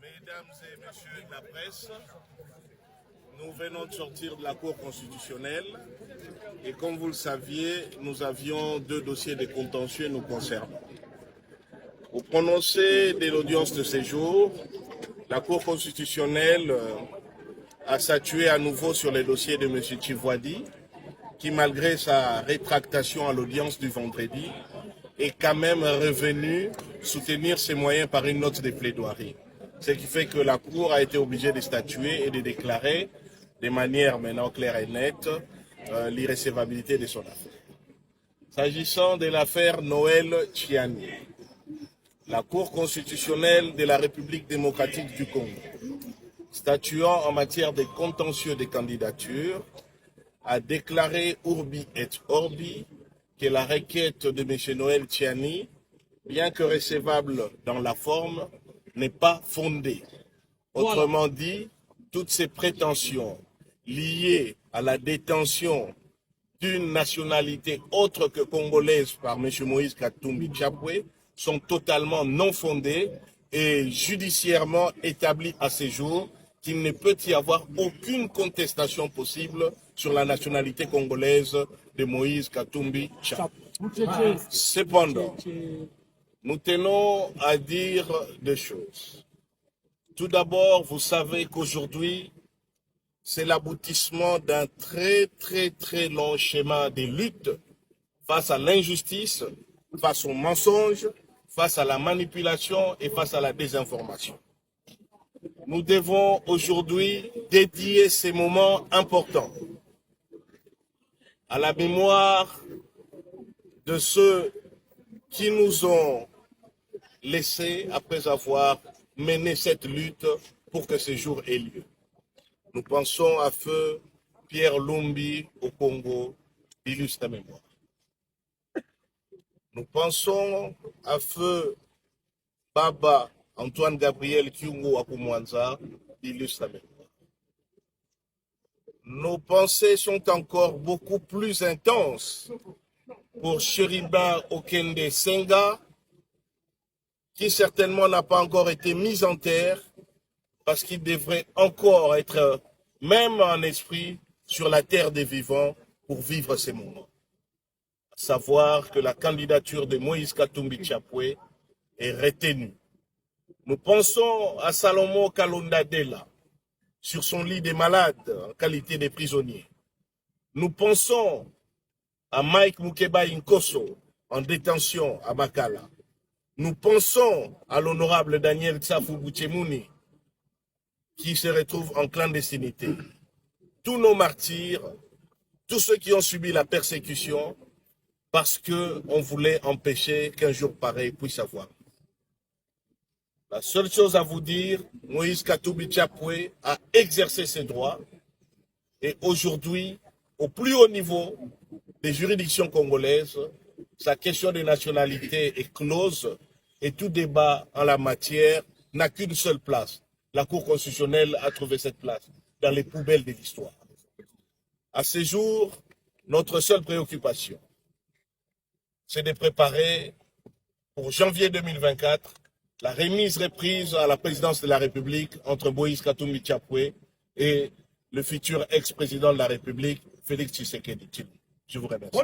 Mesdames et messieurs de la presse, nous venons de sortir de la Cour constitutionnelle et comme vous le saviez, nous avions deux dossiers de contentieux nous concernant. Au prononcé de l'audience de séjour, la Cour constitutionnelle a statué à nouveau sur les dossiers de M. Tchivoadi, qui malgré sa rétractation à l'audience du vendredi, est quand même revenu soutenir ses moyens par une note de plaidoirie. Ce qui fait que la Cour a été obligée de statuer et de déclarer de manière maintenant claire et nette l'irrecevabilité de son affaire. S'agissant de l'affaire Noël Tchiani, la Cour constitutionnelle de la République démocratique du Congo, statuant en matière de contentieux des candidatures, a déclaré urbi et orbi que la requête de M. Noël Tchiani, bien que recevable dans la forme, n'est pas fondée. Autrement dit, toutes ces prétentions liées à la détention d'une nationalité autre que congolaise par M. Moïse Katumbi Chapwe sont totalement non fondées et judiciairement établies à ce jour qu'il ne peut y avoir aucune contestation possible sur la nationalité congolaise de Moïse Katumbi Chapwe. Cependant, nous tenons à dire deux choses. Tout d'abord, vous savez qu'aujourd'hui, c'est l'aboutissement d'un très long schéma de lutte face à l'injustice, face au mensonge, face à la manipulation et face à la désinformation. Nous devons aujourd'hui dédier ces moments importants à la mémoire de ceux qui nous ont laissés après avoir mené cette lutte pour que ce jour ait lieu. Nous pensons à feu Pierre Lumbi au Congo, illustre mémoire. Nous pensons à feu Baba Antoine Gabriel Kyungo à Kumwanza, illustre mémoire. Nos pensées sont encore beaucoup plus intenses pour Cheriba Okende Senga, qui certainement n'a pas encore été mis en terre, parce qu'il devrait encore être, même en esprit, sur la terre des vivants pour vivre ces moments. À savoir que la candidature de Moïse Katumbi Chapwe est retenue. Nous pensons à Salomon Kalonda Dela, sur son lit des malades en qualité de prisonnier. Nous pensons à Mike Mukeba Inkosso, en détention à Makala. Nous pensons à l'honorable Daniel Tsafou Bouchemouni, qui se retrouve en clandestinité. Tous nos martyrs, tous ceux qui ont subi la persécution, parce qu'on voulait empêcher qu'un jour pareil puisse avoir. La seule chose à vous dire, Moïse Katumbi Chapwe a exercé ses droits et aujourd'hui, au plus haut niveau des juridictions congolaises, sa question de nationalité est close et tout débat en la matière n'a qu'une seule place. La Cour constitutionnelle a trouvé cette place dans les poubelles de l'histoire. À ce jour, notre seule préoccupation, c'est de préparer pour janvier 2024 la remise reprise à la présidence de la République entre Moïse Katumbi Chapwe et le futur ex-président de la République, Félix Tshisekedi. Je vous remercie.